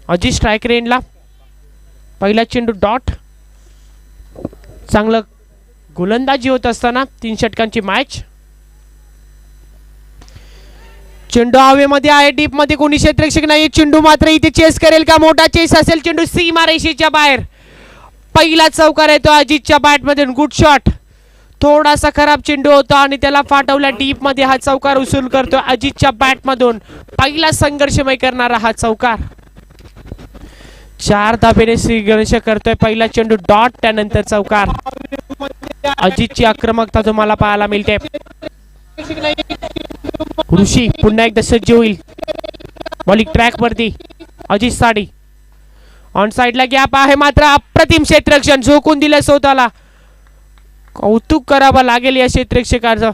Ajit strike रेंजला. पहिला चेंडू dot. चांगलं गोलंदाजी होत असताना 3 षटकांची मॅच. चेंडू हवेमध्ये आहे, डीप मध्ये कोणी क्षेत्ररक्षक नाही. चेंडू मात्र इथे चेस करेल का? मोठा चेस असेल. चेंडू सीमारेषेच्या बाहेर. पहिला चौकार येतो अजितच्या बॅट मधून. Good shot. थोडासा खराब चेंडू होता आणि त्याला फाटवला डीप मध्ये. हा चौकार उचल करतो अजितच्या बॅट मधून. पहिला संघर्षमय करणारा हा चौकार. 4 धाबेने श्रीगणेश करतोय. पहिला चेंडू डॉट, त्यानंतर चौकार. अजितची आक्रमकता तुम्हाला पाहायला मिळते. ऋषी पुन्हा एकदा सज्ज होईल. बॉलिंग ट्रॅक वरती अजित साडी. ऑन साइडला गॅप आहे मात्र अप्रतिम क्षेत्ररक्षण. झोकून दिलं स्वतःला. कौतुक करावं लागेल या क्षेत्ररक्षकाचं.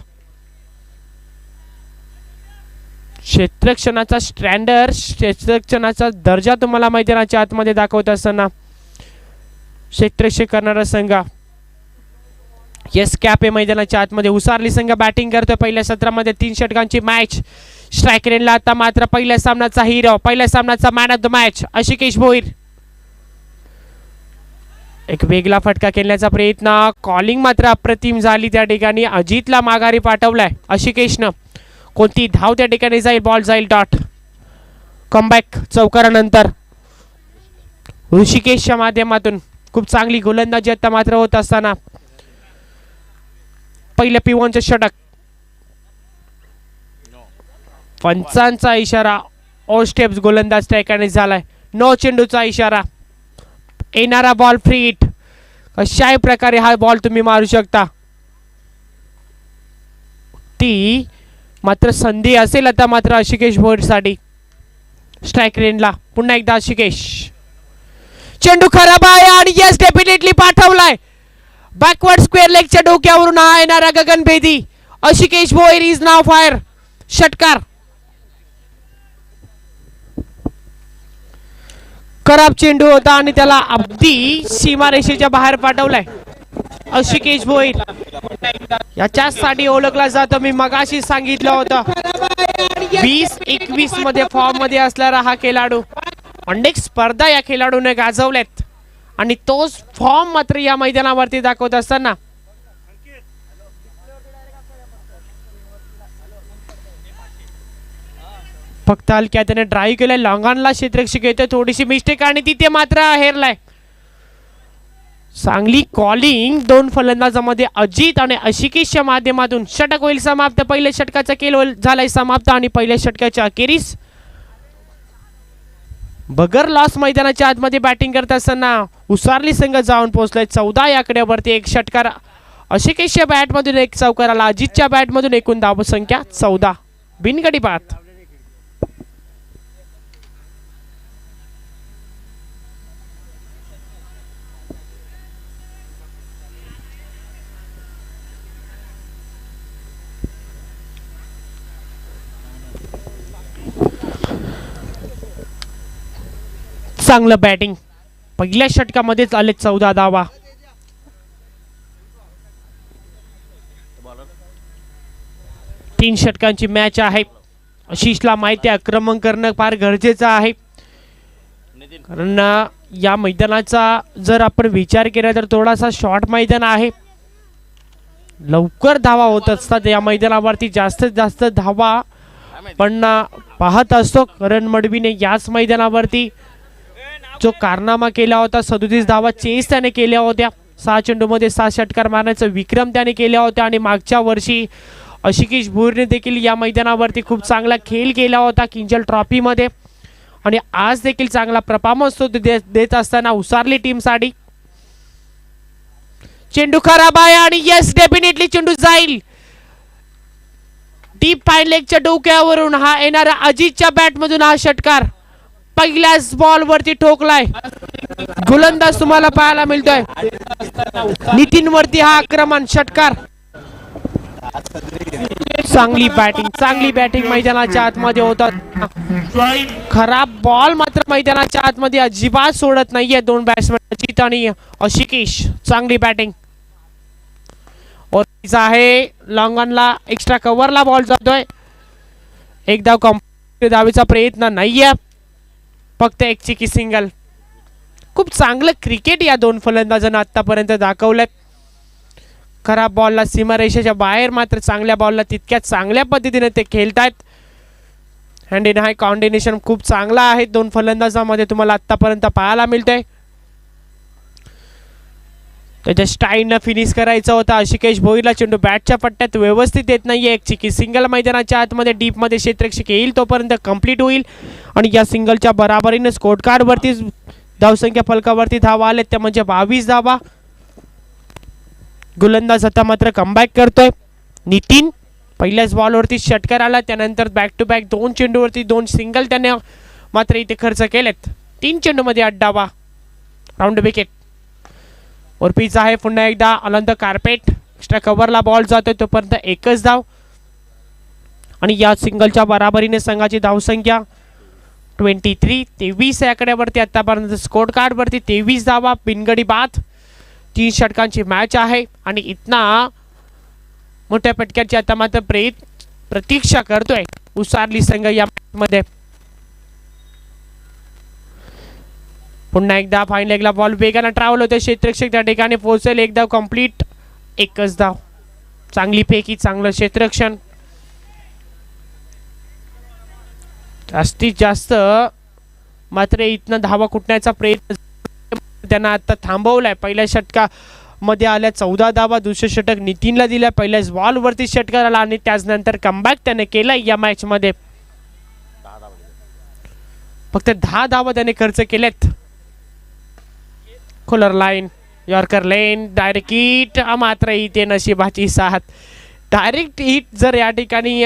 क्षेत्ररक्षणाचा स्टँडर्ड, क्षेत्ररक्षणाचा दर्जा तुम्हाला मैदानाच्या आतमध्ये दाखवत असताना क्षेत्ररक्षक करणारा संघ येस कॅप आहे मैदानाच्या आतमध्ये. उसारली संघ बॅटिंग करतोय. पहिल्या सत्रामध्ये 3 षटकांची मॅच. स्ट्राईक रेंजला आता मात्र पहिल्या सामन्याचा हिरो, पहिल्या सामन्याचा man of the match Ashikesh Bhoir. एक वेगळा फटका खेळण्याचा प्रयत्न. कॉलिंग मात्र अप्रतिम झाली त्या ठिकाणी. अजितला माघारी पाठवलाय आशिकेशनं. कोणती धाव त्या ठिकाणी जाईल? बॉल जाईल डॉट. कमबॅक चौकारानंतर ऋषिकेशच्या माध्यमातून खूप चांगली गोलंदाजी आता मात्र होत असताना पहिल्या P1चं षटक. पंचांचा इशारा. ऑल स्टेप्स गोलंदाज त्या ठिकाणी झालाय. नो चेंडूचा इशारा. येणारा बॉल फ्री हिट. कशाही प्रकारे हा बॉल तुम्ही मारू शकता. ती मात्र संधी असेल आता मात्र आशिकेश भोईरसाठी. स्ट्राईक रेंजला पुन्हा एकदा आशिकेश. चेंडू खराब आहे आणि यस डेफिनेटली पाठवलाय. बॅकवर्ड स्क्वेअर लेगच्या डोक्यावरून हा येणारा गगनभेदी. Ashikesh Bhoir is now fire. षटकार. खराब चेंडू होता आणि त्याला अगदी सीमारेषेच्या बाहेर पाठवलाय आशिकेश भोईर. याच्यासाठी ओळखला जातो. मी मगाशी सांगितलं होतं 20-21 मध्ये फॉर्म मध्ये असणारा हा खेळाडू. अनेक स्पर्धा या खेळाडूने गाजवल्यात आणि तोच फॉर्म मात्र या मैदानावरती दाखवत असताना फक्त हलक्या त्याने ड्राईव्ह केलाय. लॉंगॉनला क्षेत्ररक्षक येतोय. थोडीशी मिस्टेक आणि तिथे मात्र हेरलाय. चांगली कॉलिंग 2 फलंदाजांमध्ये अजित आणि आशिकेशच्या माध्यमातून. षटक होईल समाप्त. पहिल्या षटकाचा खेळ झालाय समाप्त आणि पहिल्या षटकाच्या अखेरीस बगर लॉस मैदानाच्या आतमध्ये बॅटिंग करत असताना उसारली संघ जाऊन पोहोचलाय 14 या आकड्यावरती. एक षटकार आशिकेशच्या बॅटमधून, एक चौकार आला अजितच्या बॅटमधून. एकूण धावसंख्या 14 बिनगडी बाद. चांगलं बॅटिंग. पहिल्या षटकामध्येच आले 14 धावा. तीन षटकांची मॅच आहे. आशिषला माहिती आहे आक्रमण करणं फार गरजेचं आहे, कारण या मैदानाचा जर आपण विचार केला तर थोडासा शॉर्ट मैदान आहे. लवकर धावा होत असतात या मैदानावरती. जास्तीत जास्त धावा पण पाहत असतो करण मडवीने याच मैदानावरती जो कारनामा केला होता. 37 धावा चेस त्याने केल्या होत्या. 6 चेंडूमध्ये 7 षटकार मारण्याचा विक्रम त्याने केला होता. आणि मागच्या वर्षी आशिकेश भोईरने देखील या मैदानावरती खूप चांगला खेळ केला होता किंजल ट्रॉफी मध्ये. आणि आज देखील चांगला परफॉर्मन्स तो देत असताना उसारली टीम साठी. चेंडू खराब आहे आणि यस डेफिनेटली चेंडू जाईल डीप फाईन लेगच्या डोक्यावरून. हा येणारा अजितच्या बॅट मधून हा षटकार पहिल्याच बॉल वरती ठोकलाय. गोलंदाज तुम्हाला पाहायला मिळतोय नितीन वरती. हा आक्रमण षटकार. चांगली बॅटिंग मैदानाच्या आतमध्ये होतात. खराब बॉल मात्र मैदानाच्या आतमध्ये अजिबात सोडत नाहीये दोन बॅट्समॅन अजित आणि आशिकेश. चांगली बॅटिंग आहे. लॉंगॉनला एक्स्ट्रा कव्हरला बॉल जातोय. एक धाव कंप्लीट, धावेचा प्रयत्न नाहीये. फक्त एक चिकी सिंगल. खूप चांगलं क्रिकेट या दोन फलंदाजांना आतापर्यंत दाखवलंय. खराब बॉलला सीमारेषेच्या बाहेर मात्र चांगल्या बॉलला तितक्या चांगल्या पद्धतीने ते खेळतायत. हँड इन हाय कॉम्बिनेशन खूप चांगला आहे दोन फलंदाजांमध्ये तुम्हाला आतापर्यंत पाहायला मिळतंय. त्याच्या स्टाईलनं फिनिश करायचं होता. आशिकेश भोईरला चेंडू बॅटच्या पट्ट्यात व्यवस्थित येत नाहीये. एक चिकी सिंगल मैदानाच्या आतमध्ये डीपमध्ये क्षेत्ररक्षक येईल तोपर्यंत कंप्लीट होईल आणि या सिंगलच्या बराबरीने स्कोर कार्ड वरती धावसंख्या फलकावरती धावा आले त्या म्हणजे 22 धावा. गोलंदाज आता मात्र कमबॅक करतोय. नितीन पहिल्याच बॉलवरती षटकार आला. त्यानंतर बॅक टू बॅक 2 चेंडूवरती 2 सिंगल त्याने मात्र इथे खर्च केलेत. 3 चेंडूमध्ये 8 धावा. राऊंड विकेट वर पिच आहे. पुन्हा एकदा अलंद कार्पेट एक्स्ट्रा कव्हरला बॉल जातोय तोपर्यंत एकच धाव आणि या सिंगलच्या बराबरीने संघाची धावसंख्या 23 या आकड्यावरती आतापर्यंत स्कोर कार्ड वरती 23 धावा. बिनगडी बाद 3 षटकांची मॅच आहे आणि इतना मोठ्या फटक्याची आता मात्र प्रतीक्षा करतोय उसारली संघ या मध्ये. पुन्हा एकदा फाईन लेगला बॉल वेगाने ट्रॅव्हल होते. क्षेत्ररक्षक त्या ठिकाणी पोहोचेल. एक धाव कंप्लीट. एकच धाव. चांगली फेकी चांगलं क्षेत्ररक्षण. जास्तीत जास्त मात्र इथनं धावा कुटण्याचा प्रयत्न त्यांना आता थांबवलाय. पहिल्या षटकामध्ये आल्या 14 धावा. दुसरे षटक नितीनला दिल्या. पहिल्याच बॉलवरती षटकार आला आणि त्याचनंतर कमबॅक त्याने केलाय या मॅच मध्ये. फक्त 10 धावा त्याने खर्च केलेत. खोलर लाईन यॉर्कर लेन डायरेक्ट हिट मात्र इथे नशिबाची साथ. डायरेक्ट हिट जर या ठिकाणी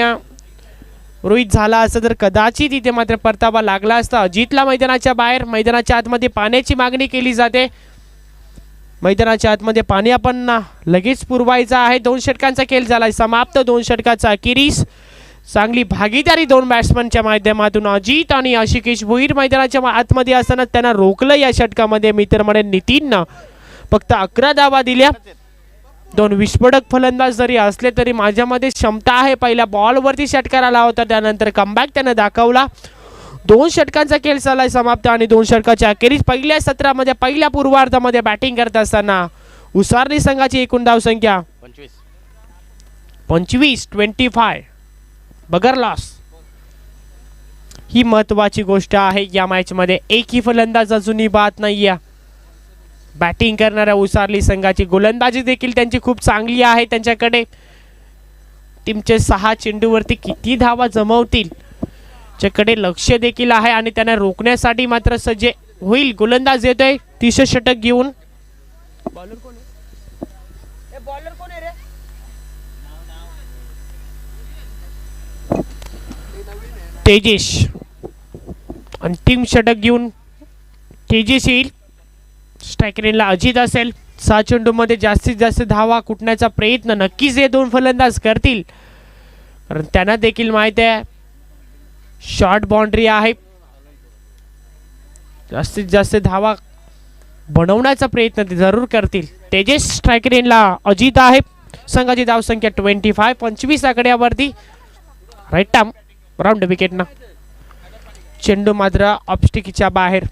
रोहित झाला असं तर कदाचित इथे मात्र परतावा लागला असता. अजितला मैदानाच्या बाहेर. मैदानाच्या आतमध्ये पाण्याची मागणी केली जाते. मैदानाच्या आतमध्ये पाणी आपण लगेच पुरवायचं आहे. 2 षटकांचा खेळ झालाय समाप्त. 2 षटकाचा अखेरीस चांगली भागीदारी 2 बॅट्समनच्या माध्यमातून. अजित आणि आशिकेश भोईर मैदानाच्या आतमध्ये असताना त्यांना रोखलं या षटकामध्ये. मित्र म्हणेन नितीननं फक्त 11 धावा दिल्या. 2 विस्फोटक फलंदाज जरी असले तरी माझ्यामध्ये क्षमता आहे. पहिल्या बॉलवरती षटकार आला होता त्यानंतर कमबॅक त्यानं दाखवला. 2 षटकांचा खेळ झालाय समाप्त आणि 2 षटकाच्या अखेरीस पहिल्या सत्रामध्ये पहिल्या पूर्वार्धामध्ये बॅटिंग करत असताना उसारली संघाची एकूण धावसंख्या 25 बगर लॉस. ही महत्वाची गोष्ट आहे या मॅच मध्ये. एकही फलंदाज अजूनही बाद नाहीये. बॅटिंग करणाऱ्या उसारली संघाची गोलंदाजी देखील त्यांची खूप चांगली आहे. त्यांच्याकडे टीमचे 6 चेंडूवरती किती धावा जमवतील च्याकडे लक्ष देखील आहे आणि त्यांना रोखण्यासाठी मात्र सज्ज होईल. गोलंदाज येतोय 30 षटक घेऊन. बॉलर कोण आहे? बॉलर कोण आहे रे? तेजेश अंतिम षटक घेऊन तेजेश येईल. स्ट्राइक रेंजला अजित असेल. 6 चेंडूमध्ये जास्तीत जास्त धावा कुटण्याचा प्रयत्न नक्कीच हे 2 फलंदाज करतील कारण त्यांना देखील माहिती आहे शॉर्ट बाउंड्री आहे. जास्तीत जास्त धावा बनवण्याचा प्रयत्न ते जरूर करतील. तेजेश स्ट्राइक रेंजला अजित आहे. संघाची धावसंख्या 25 आकड्यावरती. राईट टाइम राऊंड विकेटना. चेंडू मात्र ऑफस्टिकच्या बाहेर.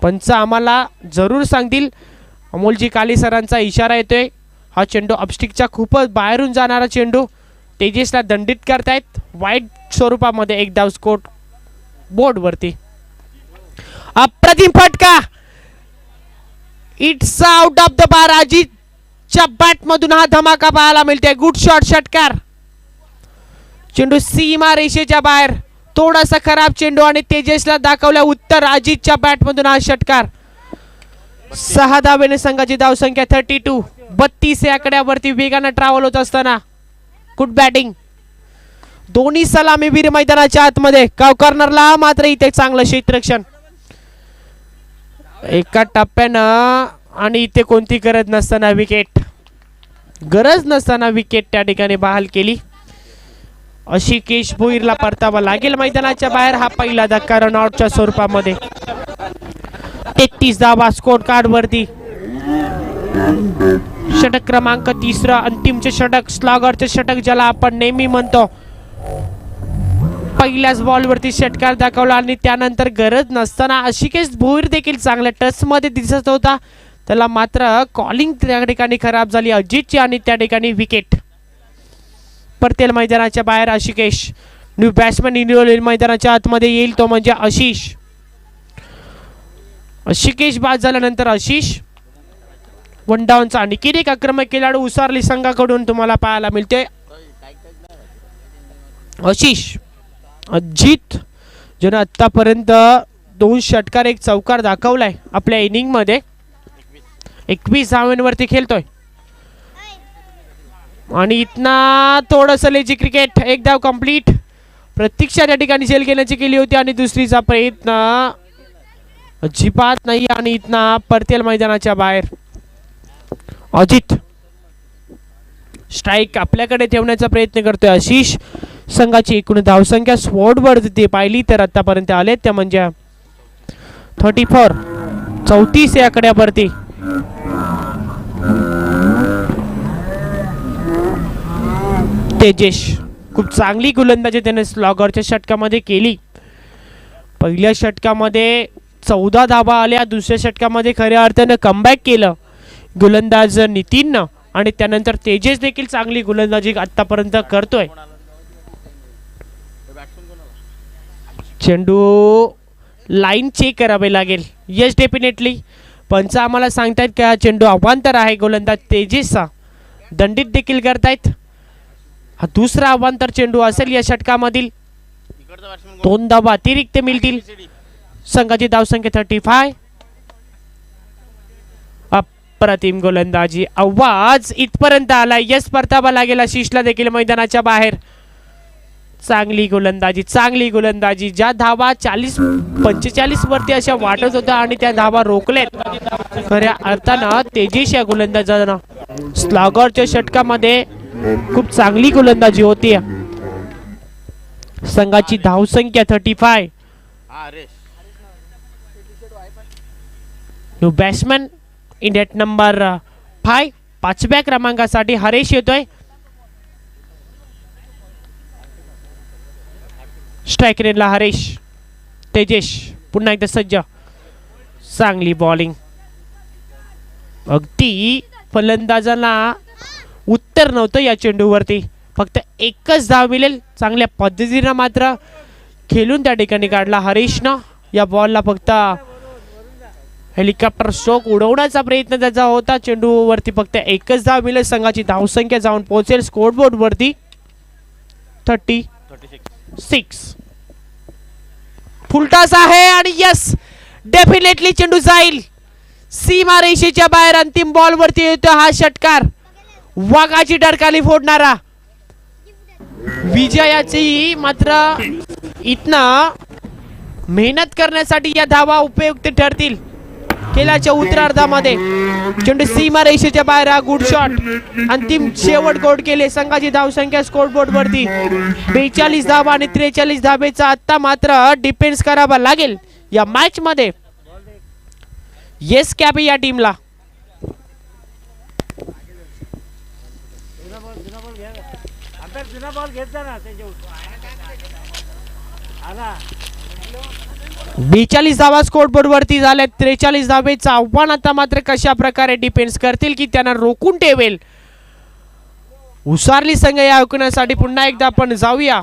पंच आम्हाला जरूर सांगतील. अमोलजी काली सरांचा इशारा येतोय. हा चेंडू ऑफस्टिकच्या खूपच बाहेरून जाणारा चेंडू तेजेसला दंडित करतायत. वाईट स्वरूपामध्ये एक धाव स्कोर बोर्ड वरती. अप्रतिम फटका. It's out of the bar. अजितच्या बॅट मधून हा धमाका पाहायला मिळते. गुड शॉट षटकार. चेंडू सीमा रेषेच्या बाहेर. थोडासा खराब चेंडू आणि तेजसला दाखवल्या उत्तर. अजितच्या बॅट मधून हा षटकार. 6 धावेने संघाची धावसंख्या 32. 32 या आकड्यावरती वेगाने ट्रॅव्हल होत असताना गुड बॅटिंग. दोन्ही सलामीवीर मैदानाच्या आतमध्ये. काव कॉर्नरला मात्र इथे चांगलं क्षेत्ररक्षण. एका टप्प्यानं आणि इथे कोणती गरज नसताना विकेट. गरज नसताना विकेट त्या ठिकाणी बहाल केली. आशिकेश भोईरला परतावा लागेल मैदानाच्या बाहेर. हा पहिला धक्का रनआउटच्या स्वरूपामध्ये. 33 धावा स्कोर कार्ड वरती. षटक क्रमांक 3 अंतिमचे षटक. स्लॉगरचे षटक ज्याला आपण नेहमी म्हणतो. पहिल्याच बॉलवरती षटकार दाखवला आणि त्यानंतर गरज नसताना आशिकेश भोईर देखील चांगल्या टचमध्ये दिसत होता. त्याला मात्र कॉलिंग त्या ठिकाणी खराब झाली अजितची आणि त्या ठिकाणी विकेट. परतेल मैदानाच्या बाहेर आशिकेश. न्यू बॅट्समॅन इंडिया मैदानाच्या आतमध्ये येईल तो म्हणजे आशिष. आशिकेश बाद झाल्यानंतर आशिष. वन डाऊनचा आणखी एक आक्रमक खेळाडू उसारली संघाकडून तुम्हाला पाहायला मिळते. आशिष. अजित ज्याने आतापर्यंत 2 षटकार 1 चौकार दाखवलाय आपल्या इनिंग मध्ये. 21 धावांवरती खेळतोय आणि इतना थोडंसं लेजी क्रिकेट. 1 धाव कंप्लीट. प्रतीक्षा त्या ठिकाणी झेल घेण्याची केली होती आणि दुसरीचा प्रयत्न अजिबात नाही आणि इतना परतेल मैदानाच्या बाहेर. अजित स्ट्राइक आपल्याकडे ठेवण्याचा प्रयत्न करतोय आशिष. संघाची एकूण धावसंख्या स्पॉटवर ते पाहिली तर आतापर्यंत आले त्या म्हणजे 34. 34 या आकड्यावरती. तेजेश खूप चांगली गोलंदाजी त्याने स्लॉगरच्या षटकामध्ये केली. पहिल्या षटकामध्ये 14 धावा आल्या. दुसऱ्या षटकामध्ये खऱ्या अर्थानं कमबॅक केलं गोलंदाज नितीननं आणि त्यानंतर तेजेश देखील चांगली गोलंदाजी आतापर्यंत करतोय. चेंडू लाईन चेक करावे लागेल. येस डेफिनेटली पंच आम्हाला सांगतायत की हा चेंडू अवांतर आहे. गोलंदाज तेजेशचा दंडित देखील करतायत. हा दुसरा अवांतर चेंडू असेल या षटकामधील. 2 धावा अतिरिक्त मिळतील. संघाची धावसंख्या 35. अप्रतिम गोलंदाजी. आवाज इथपर्यंत आला. यस परतावा लागेल आशिषला देखील मैदानाच्या बाहेर. चांगली गोलंदाजी चांगली गोलंदाजी. ज्या धावा 40-45 वरती अशा वाटत होत्या आणि त्या धावा रोखल्यात खऱ्या अर्थानं तेजेश या गोलंदाजानं स्लॉगरच्या षटकामध्ये खूप चांगली गोलंदाजी होती. संघाची धावसंख्या 35. न्यू बॅट्समॅन इंडिया नंबर 5 5व्या क्रमांकासाठी हरेश येतोय. स्ट्राइक रेनला हरेश. तेजेश पुन्हा एकदा सज्ज. चांगली बॉलिंग. अगदी फलंदाजांना उत्तर नव्हतं या चेंडूवरती. फक्त एकच धाव मिळेल. चांगल्या पद्धतीनं मात्र खेळून त्या ठिकाणी काढला हरीशनं. या बॉलला फक्त हेलिकॉप्टर स्ट्रोक उडवण्याचा प्रयत्न त्याचा होता. चेंडूवरती फक्त एकच धाव मिळेल. संघाची धावसंख्या जाऊन पोहोचेल स्कोरबोर्ड वरती 36. फुलटास आहे आणि यस डेफिनेटली चेंडू जाईल सीमा रेषेच्या बाहेर. अंतिम बॉल वरती येतो हा षटकार. वाघाची डरकाली फोडणारा. विजयाची मात्र इथनं मेहनत करण्यासाठी या धावा उपयुक्त ठरतील. खेळाच्या उत्तरार्धामध्ये चेंडू सीमा रेषेच्या बाहेर. हा गुड शॉट. अंतिम शेवट गोड केले. संघाची धावसंख्या स्कोरबोर्ड वरती 42 धावा आणि 43 धावेचा आता मात्र डिफेन्स करावा लागेल या मॅच मध्ये. येस कॅप या टीमला. बेचाळीस धावा स्कोरबोर्ड वरती झाल्या. 43 धावेचं आव्हान आता मात्र कशा प्रकारे डिफेन्स करतील की त्यांना रोखून ठेवेल उसारली संघ. या ऐकण्यासाठी पुन्हा एकदा आपण जाऊया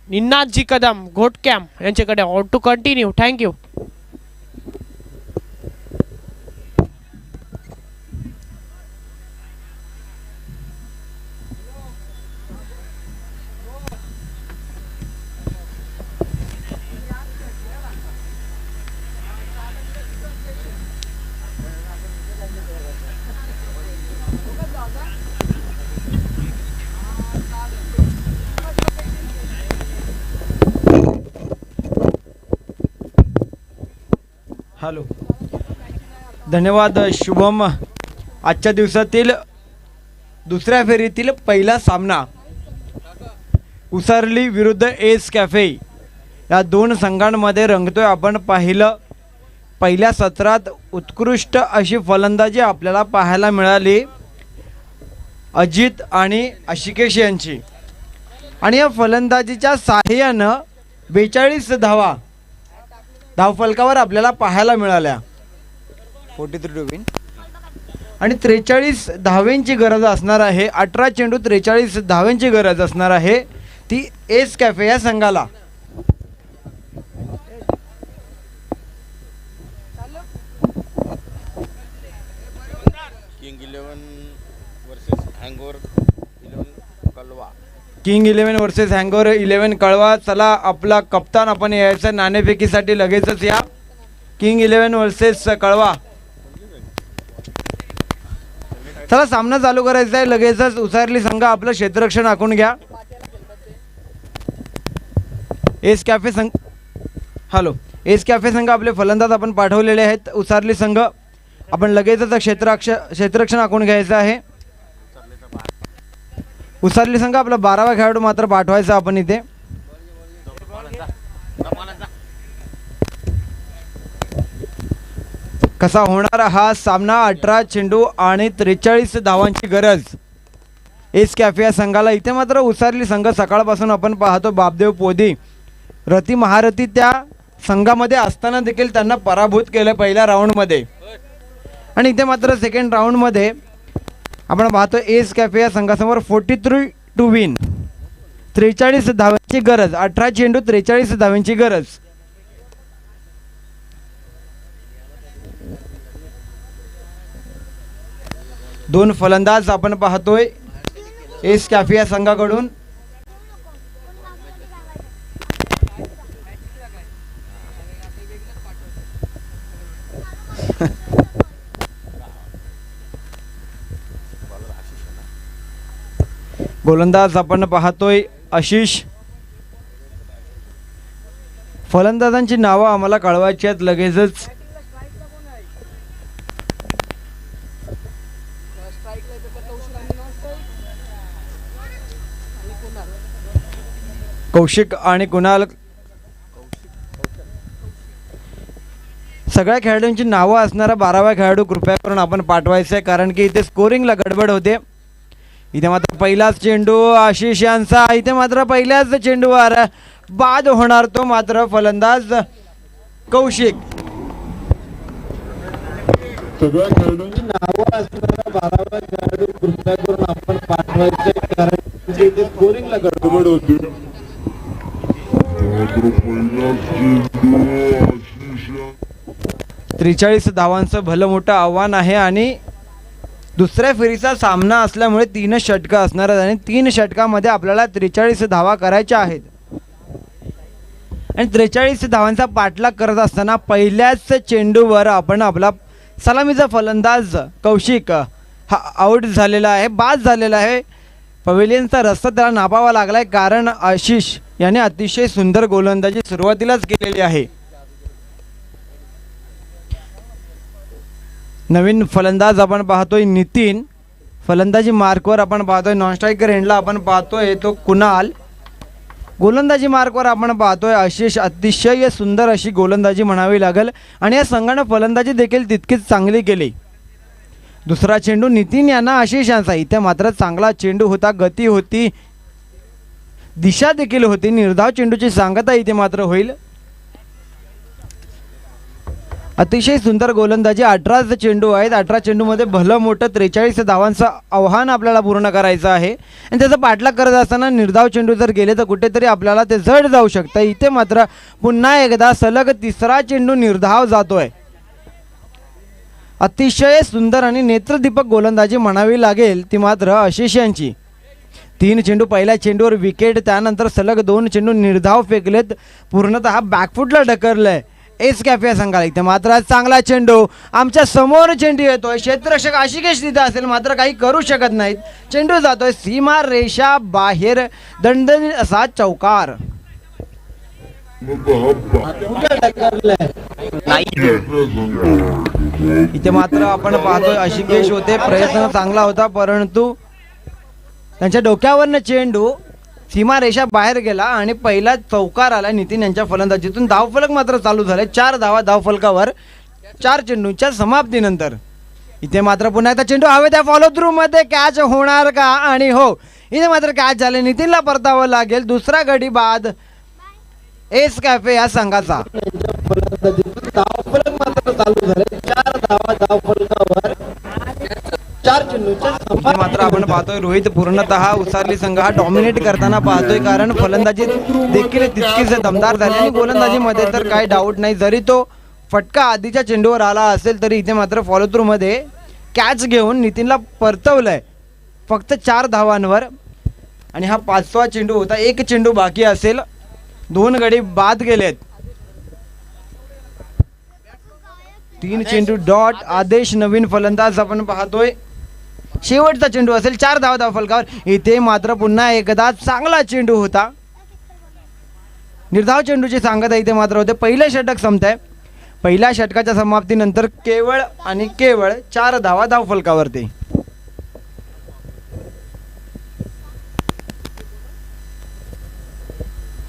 निनादजी कदम घोटकॅम यांच्याकडे. All to continue. Thank you. Hello. धन्यवाद शुभम. आजच्या दिवसातील दुसऱ्या फेरीतील पहिला सामना उसारली विरुद्ध एस कॅफे या 2 संघांमध्ये रंगतोय. आपण पाहिलं पहिल्या सत्रात उत्कृष्ट अशी फलंदाजी आपल्याला पाहायला मिळाली अजित आणि आशिकेश यांची. आणि या फलंदाजीच्या साहाय्यानं 42 धावा धावफलकावर आपल्याला पाहायला मिळाल्या. 43 to win. आणि 43 धाव्यांची गरज असणार आहे. 18 चेंडू 43 धाव्यांची गरज असणार आहे ती एस कॅफे या संघाला. किंग 11 वर्सेस हँगओव्हर 11 कलवा. किंग 11 वर्सेस हँगओव्हर 11 कळवा. चला आपला कप्तान आपण यायचं नाणेफेकीसाठी लगेचच या. किंग 11 वर्सेस कळवा. चला सामना चालू करायचा आहे लगेचच. उसारली संघ आपलं क्षेत्ररक्षण आखून घ्या. एस कॅफे संघ हॅलो एस कॅफे संघ आपले फलंदाज आपण पाठवलेले आहेत. उसारली संघ आपण लगेचच क्षेत्ररक्षण आखून घ्यायचं आहे. उसारली संघ आपला 12वा खेळाडू मात्र पाठवायचा आपण इथे. कसा होणार हा सामना. 18 चेंडू आणि 43 धावांची गरज एस कॅफे या संघाला. इथे मात्र उसारली संघ सकाळपासून आपण पाहतो बापदेव पोदी रती महारथी त्या संघामध्ये असताना देखील त्यांना पराभूत केलं पहिल्या राऊंडमध्ये. आणि इथे मात्र सेकंड राऊंडमध्ये आपण पाहतो एस कॅफे या संघासमोर 43 to win. 43 धावांची गरज. 18 चेंडू 43 धावांची गरज. दोन फलंदाज आपण पाहतोय एस कॅफे या संघाकडून. गोलंदाज आपण पाहतोय आशिष. फलंदाजांची नावं आम्हाला कळवायची आहेत लगेचच. कौशिक आणि कुणाल. सगळ्या खेळाडूंची नावं असणारा 12वा खेळाडू कृपया करून आपण पाठवायचं आहे कारण की इथे स्कोरिंगला गडबड होते. इथे मात्र पहिलाच चेंडू आशिष यांचा. इथे मात्र पहिल्याच चेंडूवर बाद होणार तो मात्र फलंदाज कौशिक. सगळ्या खेळाडूंची नावं असणारा 12वा खेळाडू कृपया करून आपण पाठवायचे कारण की इथे स्कोरिंगला गडबड होती. 43 धावांचं भलं मोठं आव्हान आहे आणि दुसऱ्या फेरीचा सामना असल्यामुळे 3 षटकं असणार आहेत आणि 3 षटकामध्ये आपल्याला 43 धावा करायच्या आहेत. आणि 43 धावांचा पाठलाग करत असताना पहिल्याच चेंडूवर आपण आपला सलामीचा फलंदाज कौशिक हा आऊट झालेला आहे, बाद झालेला आहे. पवेलियनचा रस्ता त्याला नापावा लागला आहे कारण आशिष याने अतिशय सुंदर गोलंदाजी सुरुवातीलाच केलेली आहे. नवीन फलंदाज आपण पाहतोय नितीन. फलंदाजी मार्कवर आपण पाहतोय नॉन स्ट्रायकर एंडला आपण पाहतोय तो कुणाल. गोलंदाजी मार्कवर आपण पाहतोय आशिष. अतिशय सुंदर अशी गोलंदाजी म्हणावी लागेल आणि या संघाने फलंदाजी देखील तितकीच चांगली केली. दुसरा चेंडू नितीन यांना आशिष यांचा. इथे मात्र चांगला चेंडू होता, गती होती, दिशा देखील होती. निर्धाव चेंडूची सांगता इथे मात्र होईल. अतिशय सुंदर गोलंदाजी. 18 चेंडू आहेत. 18 चेंडूमध्ये भलं मोठं 43 धावांचं आव्हान आपल्याला पूर्ण करायचं आहे आणि त्याचा पाठलाग करत असताना निर्धाव चेंडू जर गेले तर कुठेतरी आपल्याला ते जड जाऊ शकतं. इथे मात्र पुन्हा एकदा सलग तिसरा चेंडू निर्धाव जातोय. अतिशय सुंदर आणि नेत्रदीपक गोलंदाजी म्हणावी लागेल ती मात्र आशिष यांची. 3 चेंडू पहिल्या चेंडूवर विकेट, त्यानंतर सलग 2 चेंडू निर्धाव फेकलेत. पूर्णतः बॅकफुटला ढकललंय एस कॅफे संघाला. इथे मात्र चांगला चेंडू आमच्या समोर चेंडू येतोय. क्षेत्ररक्षक आशिकेश तिथे असेल मात्र काही करू शकत नाहीत. चेंडू जातोय सीमा रेषा बाहेर. दणदणीत असा चौकार. इथे मात्र आपण पाहतोय आशिकेश होते. प्रयत्न चांगला होता परंतु त्यांच्या डोक्यावरनं चेंडू सीमा रेषा बाहेर गेला आणि पहिला चौकार आला नितीन यांच्या फलंदाजीतून. धावफलक मात्र चालू झाले. 4 धावा धावफलकावर 4 चेंडूंच्या समाप्तीनंतर. इथे मात्र पुन्हा एकदा चेंडू हवे त्या फॉलो थ्रू मध्ये कॅच होणार का? आणि हो, इथे मात्र कॅच झाले. नितीनला परतावं लागेल. दुसरा गडी बाद. एस कॅफे या संघाचा. फलंदाजीतून धावफलक मात्र चालू झाले. 4 धावा धावफलकावर 4 चेंडूच्या इथे मात्र आपण पाहतोय रोहित पूर्णतः उसारली संघ हा डॉमिनेट करताना पाहतोय, कारण फलंदाजीत देखील तितकीच दमदार झाली आणि गोलंदाजीमध्ये तर काही डाऊट नाही. जरी तो फटका आधीच्या चेंडूवर आला असेल तरी इथे मात्र फॉलो थ्रू मध्ये कॅच घेऊन नितीनला परतवलंय फक्त 4 धावांवर. आणि हा 5वा चेंडू होता. 1 चेंडू बाकी असेल. 2 गडी बाद गेलेत. 3 चेंडू डॉट. आदेश नवीन फलंदाज आपण पाहतोय. शेवटचा चेंडू असेल. 4 धावा धावफलकावर. इथे मात्र पुन्हा एकदा चांगला चेंडू होता. निर्धाव चेंडूची सांगता इथे मात्र होते. पहिलं षटक संपतंय. पहिल्या षटकाच्या समाप्तीनंतर केवळ आणि केवळ 4 धावा धावफलकावरती.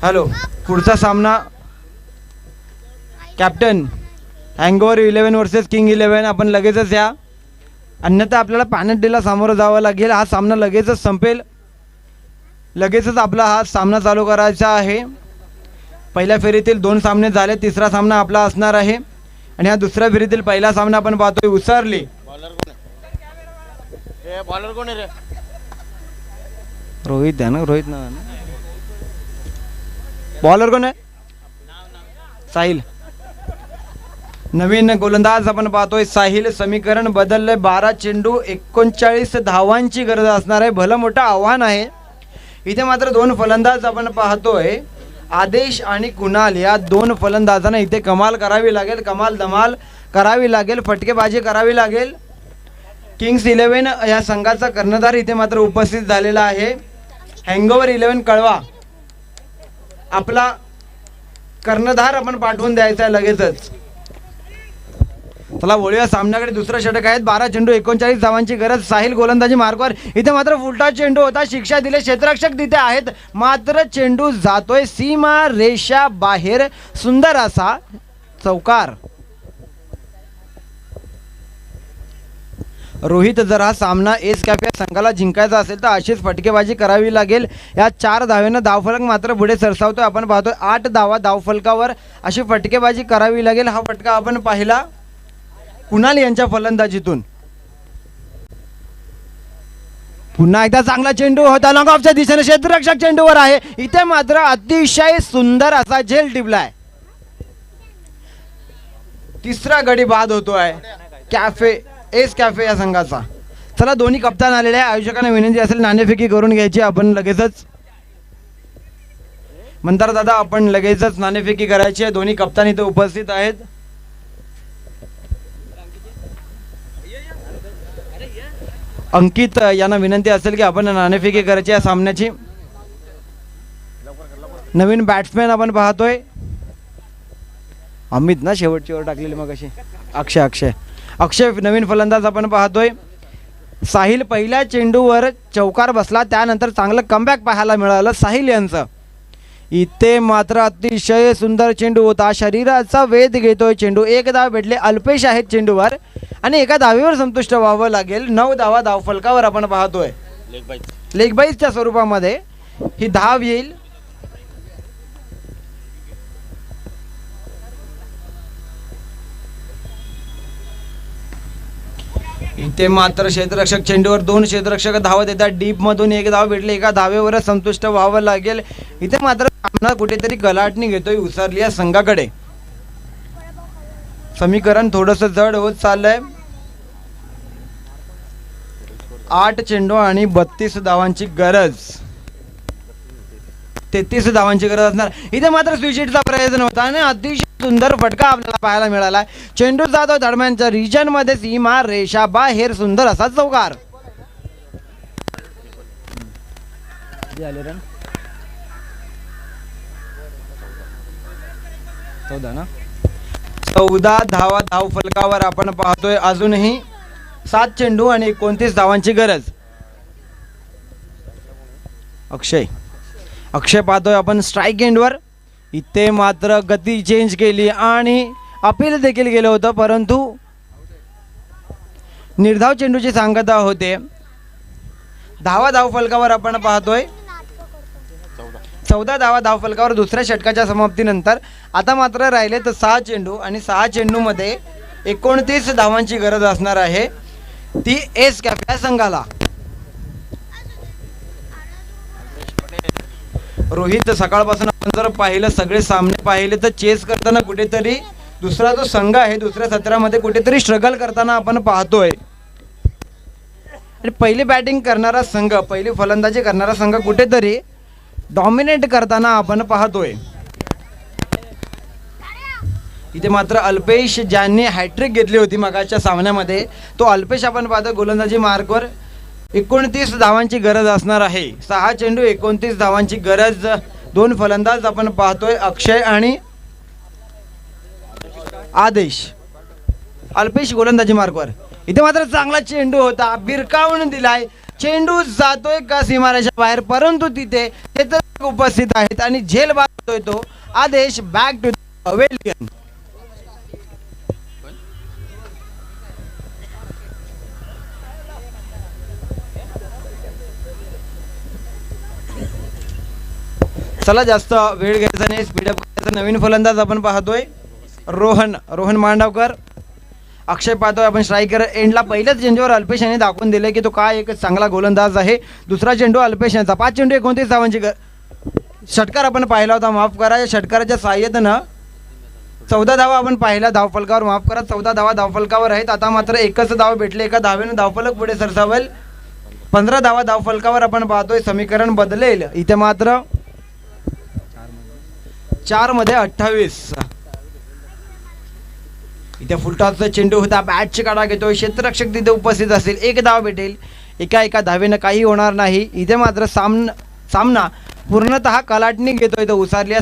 हॅलो, पुढचा सामना कॅप्टन हँगओव्हर 11 वर्सेस किंग 11. आपण लगेचच या, अन्यथा आपल्याला पॅनल्टीला सामोरं जावं लागेल. हा सामना लगेचच संपेल. लगेचच आपला हा सामना चालू करायचा आहे. पहिल्या फेरीतील 2 सामने झाले. तिसरा सामना आपला असणार आहे. आणि हा दुसऱ्या फेरीतील पहिला सामना आपण पाहतोय उसारली. बॉलर कोण आहे रे? रोहित आहे ना? रोहित ना. बॉलर कोण आहे? साहिल. नवीन गोलंदाज आपण पाहतोय साहिल. समीकरण बदललंय. 12 चेंडू 39 धावांची गरज असणार आहे. भलं मोठं आव्हान आहे. इथे मात्र 2 फलंदाज आपण पाहतोय. आदेश आणि कुणाल या 2 फलंदाजांना इथे कमाल करावी लागेल. कमाल धमाल करावी लागेल. फटकेबाजी करावी लागेल. किंग्स 11 या संघाचा कर्णधार इथे मात्र उपस्थित झालेला आहे. हँगओव्हर 11 कळवा आपला कर्णधार आपण पाठवून द्यायचा आहे लगेचच. चला वळूया सामन्याकडे. दुसरं षटक आहेत. 12 चेंडू 39 धावांची गरज. साहिल गोलंदाजी मार्गावर. इथे मात्र फुलटा चेंडू होता. शिक्षा दिले. क्षेत्ररक्षक तिथे आहेत, मात्र चेंडू जातोय सीमा रेषा बाहेर. सुंदर असा चौकार. रोहित, जर हा सामना एस कॅफे संघाला जिंकायचा असेल तर अशीच फटकेबाजी करावी लागेल. या 4 धावेनं धावफलक मात्र पुढे सरसावतोय. आपण पाहतोय 8 धावा धावफलकावर. अशी फटकेबाजी करावी लागेल. हा फटका आपण पाहिला कुणाल यांच्या फलंदाजीतून. पुन्हा एकदा चांगला चेंडू होता. लॉंग ऑफच्या दिशेने क्षेत्ररक्षक चेंडूवर आहे. इथे मात्र अतिशय सुंदर असा झेल टिपलाय. तिसरा गडी बाद होतोय कॅफे एस कॅफे या संघाचा. चला दोन्ही कप्तान आलेले आहे. आयोजकांना विनंती असेल नाणेफेकी करून घ्यायची. आपण लगेचच म्हणतात दादा, आपण लगेचच नाणेफेकी करायची आहे. दोन्ही कप्तान इथे उपस्थित आहेत. अंकित यांना विनंती असेल की आपण नाणेफेकी करायची या सामन्याची. नवीन बॅट्समॅन आपण पाहतोय. अमित ना शेवटची ओव्हर टाकलेली मग अशी. अक्षय नवीन फलंदाज आपण पाहतोय. साहिल पहिल्या चेंडूवर चौकार बसला. त्यानंतर चांगलं कमबॅक पाहायला मिळालं साहिल यांचं. इथे मात्र अतिशय सुंदर चेंडू होता. शरीराचा वेध घेतोय चेंडू. 1 धाव भेटले. अल्पेश आहेत चेंडूवर आणि 1 धावेवर संतुष्ट व्हावं लागेल. 9 धावा धावफलकावर आपण पाहतोय. लेग बाईजच्या स्वरूपामध्ये ही धाव येईल. इथे मात्र क्षेत्ररक्षक चेंडूवर 2 क्षेत्ररक्षक धावत येतात. डीप मधून 1 धाव भेटले. 1 धावेवरच संतुष्ट व्हावं लागेल. इथे मात्र सामना कुठेतरी गलाटणी घेतोय उसारली या संघाकडे. समीकरण थोडंसं जड होत चाललंय. 8 चेंडू आणि 32 धावांची गरज. 33 धावांची गरज असणार. इथे मात्र स्विचिटचा प्रयत्न होता आणि अतिशय सुंदर फटका आपल्याला पाहायला मिळाला. चेंडू जातो दरम्यानच्या रिजन मध्ये. सीमा रेषा बाहेर. सुंदर असा चौकार. 14 धावा धावफलकावर आपण पाहतोय. अजूनही 7 चेंडू आणि 29 धावांची गरज. अक्षय पाहतोय आपण स्ट्राईक एंडवर. इथे मात्र गती चेंज केली आणि अपील देखील गेलं होतं, परंतु निर्धाव चेंडूची सांगता होते. धावा धावफलकावर आपण पाहतोय 14 धावा धावफलकावर दुसऱ्या षटकाच्या समाप्तीनंतर. आता मात्र राहिले तर 6 चेंडू आणि 6 चेंडूमध्ये 29 धावांची गरज असणार आहे ती एस कॅफे या संघाला. रोहित, सकाळपासून आपण जर पाहिलं सगळे सामने पाहिले तर चेस करताना कुठेतरी दुसरा जो संघ आहे दुसऱ्या सत्रामध्ये कुठेतरी स्ट्रगल करताना आपण पाहतोय. आणि पहिली बॅटिंग करणारा संघ, पहिली फलंदाजी करणारा संघ कुठेतरी डॉमिनेट करताना आपण पाहतोय. इथे मात्र अल्पेश ज्यांनी हॅट्रिक घेतली होती मगाच्या सामन्यामध्ये तो अल्पेश आपण पाहतो गोलंदाजी मार्कवर. 29 धावांची गरज असणार आहे. 6 चेंडू 29 धावांची गरज. 2 फलंदाज आपण पाहतोय अक्षय आणि आदेश. अल्पेश गोलंदाजी मार्कवर. इथे मात्र चांगला चेंडू होता, बिरकावून दिलाय. चेंडू जातोय का सीमारेषा बाहेर, परंतु तिथे तर उपस्थित आहेत आणि झेल बाद होतोय तो आदेश. Back to pavilion. चला जास्त वेळ घ्यायचा नाही, स्पीडअप करायचा. नवीन फलंदाज आपण पाहतोय रोहन मांडवकर. अक्षय पाहतोय आपण स्ट्रायकर एंडला. पहिल्याच चेंडूवर अल्पेश यांनी दाखवून दिले की तो काय एक चांगला गोलंदाज आहे. दुसरा चेंडू अल्पेश यांचा. 5 चेंडू 29 धावांची षटकार आपण पाहिला होता, माफ करा. या षटकाराच्या सहाय्यानं 14 धावा आपण पाहिला धावफलकावर, माफ करा 14 धावा धावफलकावर आहेत. आता मात्र एकच धाव भेटले, एका धावेनं धावफलक पुढे सरसावेल. 15 धावा धावफलकावर आपण पाहतोय. समीकरण बदलेल. इथे मात्र 4 मध्ये 28. इथे फुलटॉसचा चेंडू होता, बॅटची काढा घेतोय. क्षेत्ररक्षक तिथे उपस्थित असेल, 1 धाव भेटेल. एका धावेनं काही होणार नाही. इथे मात्र सामना पूर्णतः कलाटणी घेतोय तो उसारलिया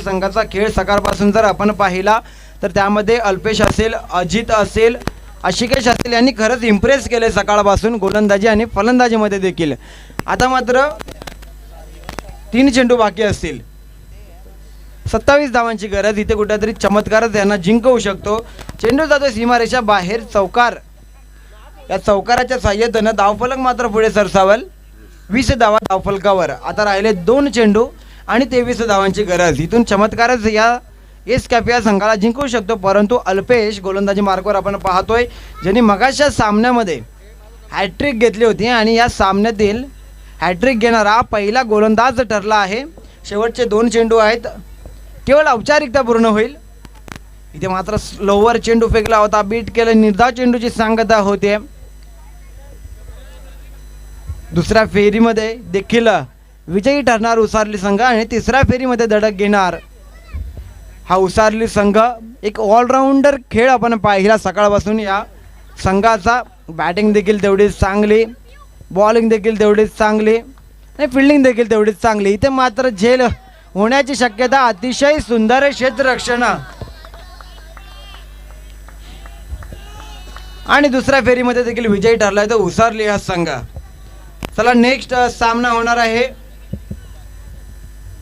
संघाचा खेळ सकाळपासून जर आपण पाहिला तर त्यामध्ये अल्पेश असेल, अजित असेल, आशिकेश असेल यांनी खरंच इम्प्रेस केले सकाळपासून गोलंदाजी आणि फलंदाजीमध्ये देखील. आता मात्र 3 चेंडू बाकी असतील. 27 धावांची गरज. इथे कुठेतरी चमत्कारच यांना जिंकवू शकतो. चेंडू जातो सीमारेषा बाहेर. चौकार. या चौकाराच्या साह्यानं धावफलक मात्र पुढे सरसावेल. 20 धावा धावफलकावर. आता राहिले 2 चेंडू आणि 23 धावांची गरज. इथून चमत्कारच या एस कॅफे या संघाला जिंकवू शकतो. परंतु अल्पेश गोलंदाजी मार्कवर आपण पाहतोय ज्यांनी मगाच्या सामन्यामध्ये हॅट्रिक घेतली होती आणि या सामन्यातील हॅट्रिक घेणारा पहिला गोलंदाज ठरला आहे. शेवटचे 2 चेंडू आहेत, केवळ औपचारिकता पूर्ण होईल. इथे मात्र स्लोवर चेंडू फेकला होता, बीट केलं. निर्धाव चेंडूची सांगता होते. दुसऱ्या फेरीमध्ये देखील विजयी ठरणार उसारली संघ आणि तिसऱ्या फेरीमध्ये धडक घेणार हा उसारली संघ. एक ऑलराऊंडर खेळ आपण पाहिला सकाळपासून या संघाचा. बॅटिंग देखील तेवढीच चांगली, बॉलिंग देखील तेवढीच चांगली आणि फिल्डिंग देखील तेवढीच चांगली. इथे मात्र झेल होण्याची शक्यता. अतिशय सुंदर क्षेत्ररक्षण आणि दुसऱ्या फेरीमध्ये देखील विजयी ठरलाय तो उसारली हा संघ. चला नेक्स्ट सामना होणार आहे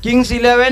किंग्स 11